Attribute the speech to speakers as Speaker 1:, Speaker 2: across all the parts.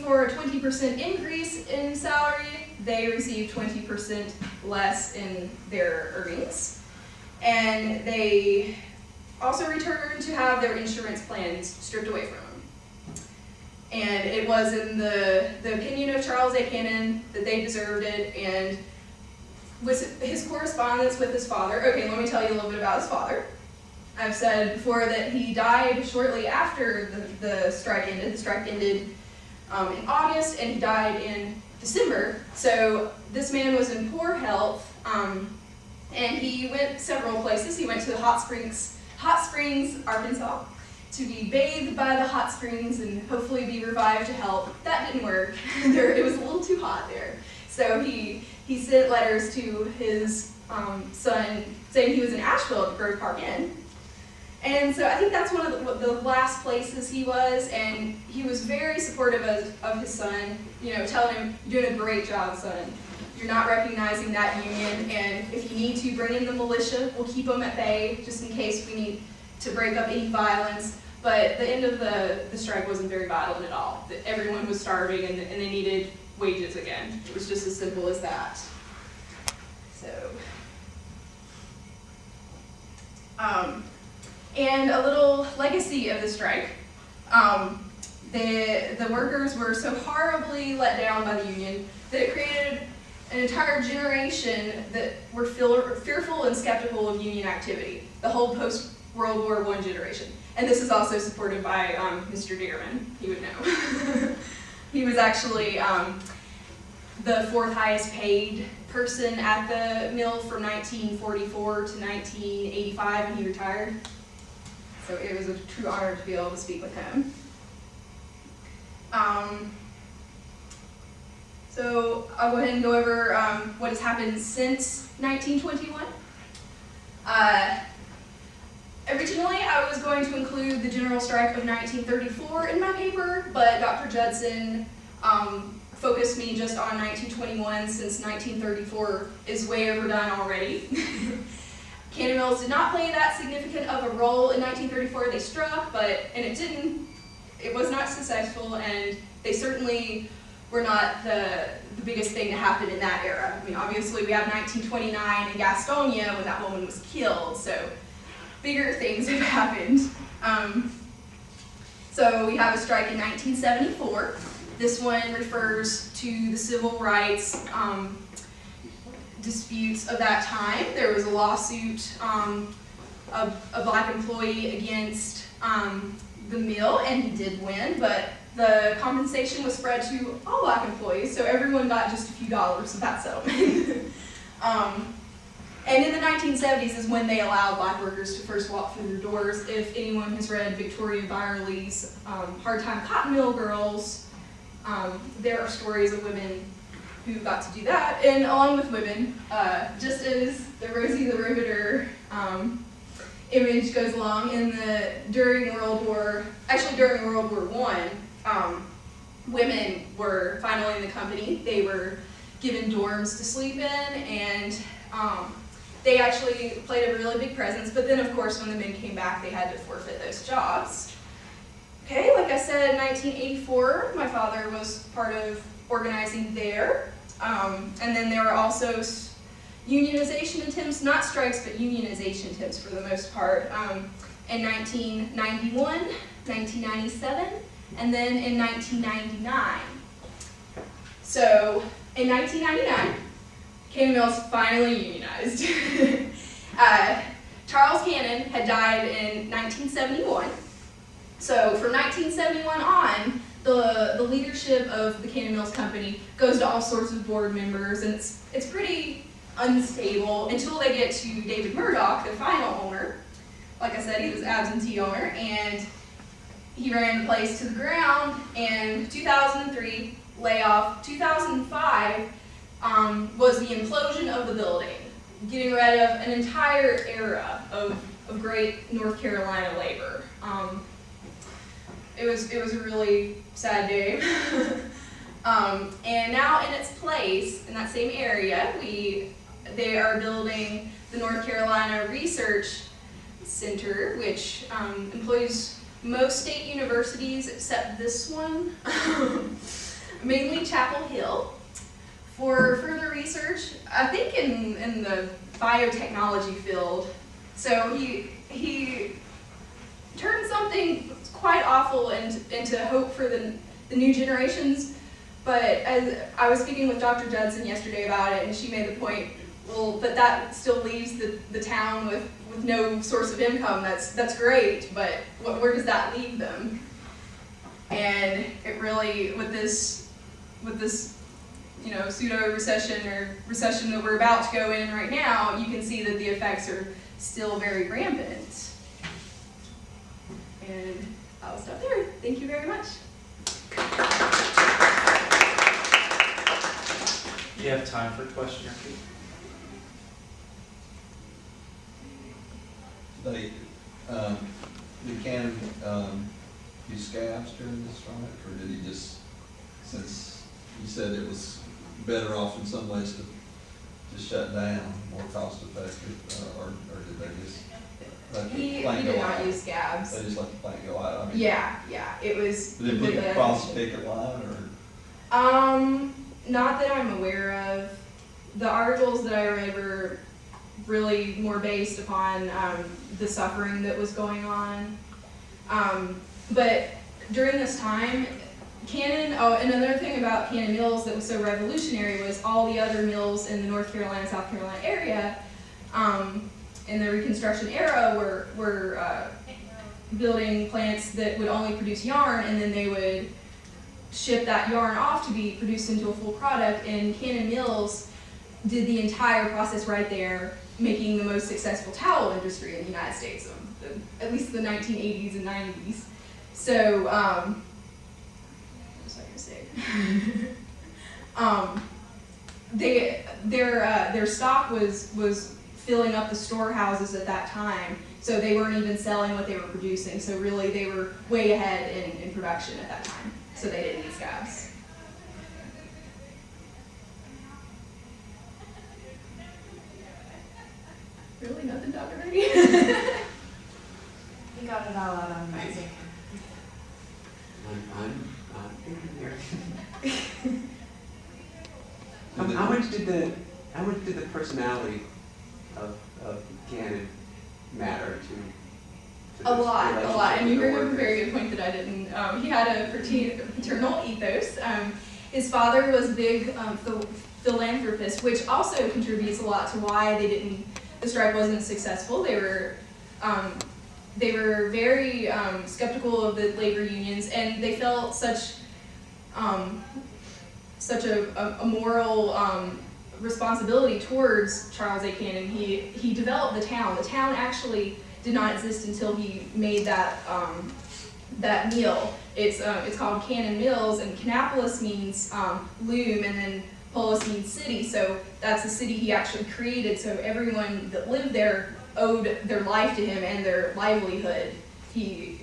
Speaker 1: for a 20% increase in salary, they received 20% less in their earnings. And they also returned to have their insurance plans stripped away from them. And it was in the opinion of Charles A. Cannon that they deserved it, and with his correspondence with his father, okay, let me tell you a little bit about his father. I've said before that he died shortly after the strike ended. The strike ended in August, and he died in December. So this man was in poor health, and he went several places. He went to Hot Springs, Arkansas, to be bathed by the hot springs and hopefully be revived to health. That didn't work. It was a little too hot there. So he sent letters to his son saying he was in Asheville at the Grove Park Inn. And so I think that's one of the last places he was, and he was very supportive of his son, you know, telling him, "You're doing a great job, son. You're not recognizing that union, and if you need to bring in the militia, we'll keep them at bay just in case we need to break up any violence." But the end of the strike wasn't very violent at all. Everyone was starving, and they needed wages again. It was just as simple as that. So, and a little legacy of the strike. The workers were so horribly let down by the union that it created an entire generation that were fearful and skeptical of union activity, the whole post-World War I generation. And this is also supported by Mr. Dearman, he would know. He was actually the fourth highest paid person at the mill from 1944 to 1985 when he retired. So it was a true honor to be able to speak with him. So I'll go ahead and go over what has happened since 1921. Originally, I was going to include the general strike of 1934 in my paper, but Dr. Judson focused me just on 1921 since 1934 is way overdone already. Cannon mills did not play that significant of a role in 1934. They struck, and it was not successful, and they certainly were not the biggest thing to happen in that era. I mean, obviously we have 1929 in Gastonia when that woman was killed, so bigger things have happened. So we have a strike in 1974. This one refers to the civil rights disputes of that time. There was a lawsuit of a black employee against the mill, and he did win, but the compensation was spread to all black employees, so everyone got just a few dollars of that settlement. And in the 1970s is when they allowed black workers to first walk through their doors. If anyone has read Victoria Byerly's Hard Time Cotton Mill Girls, there are stories of women who got to do that, and along with women, just as the Rosie the Riveter image goes along, during World War I, women were finally in the company. They were given dorms to sleep in, and they actually played a really big presence, but then of course when the men came back they had to forfeit those jobs. Okay, like I said, in 1984 my father was part of organizing there, and then there were also unionization attempts, not strikes but unionization attempts for the most part, in 1991, 1997, and then in 1999. So in 1999, Cannon Mills finally unionized. Charles Cannon had died in 1971. So from 1971 on, the leadership of the Cannon Mills Company goes to all sorts of board members, and it's pretty unstable until they get to David Murdoch, the final owner. Like I said, he was absentee owner, and he ran the place to the ground. And 2003, layoff. 2005 was the implosion of the building, getting rid of an entire era of great North Carolina labor. It was a really sad day. And now in its place, in that same area, they are building the North Carolina Research Center, which employs most state universities except this one. Chapel Hill for further research, I think in the biotechnology field. So he turned something quite awful into hope for the new generations. But as I was speaking with Dr. Judson yesterday about it, and she made the point, well, but that still leaves the town with no source of income. That's great, but where does that leave them? And it really, with this pseudo recession or recession that we're about to go in right now, you can see that the effects are still very rampant. And I'll stop there. Thank you very much.
Speaker 2: You have time for a question or two?
Speaker 3: Did Cannon use scabs during this strike, or did he just, since you said it was better off in some ways to shut down, more cost effective, or did they just let the
Speaker 1: He
Speaker 3: plant go
Speaker 1: did
Speaker 3: out?
Speaker 1: not use scabs.
Speaker 3: They just let the plant go out? I mean,
Speaker 1: Yeah, it was.
Speaker 3: did they put it across the picket line, or?
Speaker 1: Not that I'm aware of. The articles that I read were really more based upon the suffering that was going on. But during this time, and another thing about Cannon Mills that was so revolutionary was all the other mills in the North Carolina, South Carolina area in the Reconstruction era were building plants that would only produce yarn, and then they would ship that yarn off to be produced into a full product. And Cannon Mills did the entire process right there, making the most successful towel industry in the United States, at least the 1980s and 90s. So, what was I going to say? Their stock was filling up the storehouses at that time, so they weren't even selling what they were producing. So really, they were way ahead in production at that time. So they didn't need scabs. Really, nothing, Dr. Brady?
Speaker 4: He got it all out on music.
Speaker 5: I'm thinking here. How much did the personality of Cannon matter to
Speaker 1: A lot. And you
Speaker 5: with the
Speaker 1: bring up a
Speaker 5: workers?
Speaker 1: very good point that I didn't. He had a paternal ethos. His father was a big philanthropist, which also contributes a lot to why the strike wasn't successful. They were very skeptical of the labor unions, and they felt such a moral responsibility towards Charles A. Cannon. He developed the town. The town actually did not exist until he made that mill. It's called Cannon Mills, and Kannapolis means loom, and then Polis means city. So that's the city he actually created. So everyone that lived there owed their life to him and their livelihood. He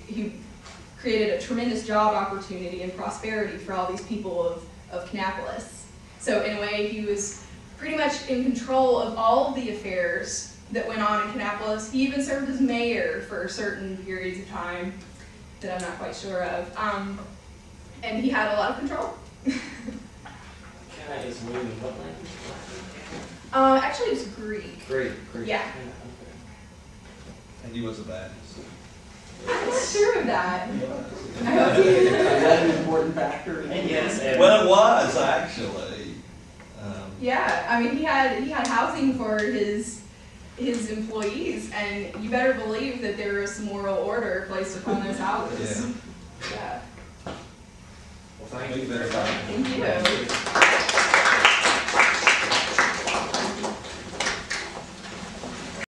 Speaker 1: created a tremendous job opportunity and prosperity for all these people of Kannapolis. So in a way, he was pretty much in control of all of the affairs that went on in Kannapolis. He even served as mayor for certain periods of time that I'm not quite sure of. And he had a lot of control.
Speaker 2: Canna is moving what language?
Speaker 1: Actually, it's Greek.
Speaker 2: Great.
Speaker 1: Yeah.
Speaker 2: Okay.
Speaker 3: And he was a Baptist.
Speaker 1: I'm not sure of that. I hope
Speaker 5: Is
Speaker 1: he
Speaker 5: that an important factor?
Speaker 2: Yes.
Speaker 3: Well, it was actually.
Speaker 1: Yeah, I mean, he had housing for his employees, and you better believe that there was some moral order placed upon those houses.
Speaker 3: Yeah.
Speaker 1: Yeah.
Speaker 2: Well, thank you
Speaker 3: Big
Speaker 2: very
Speaker 3: better
Speaker 2: much.
Speaker 1: Thank you.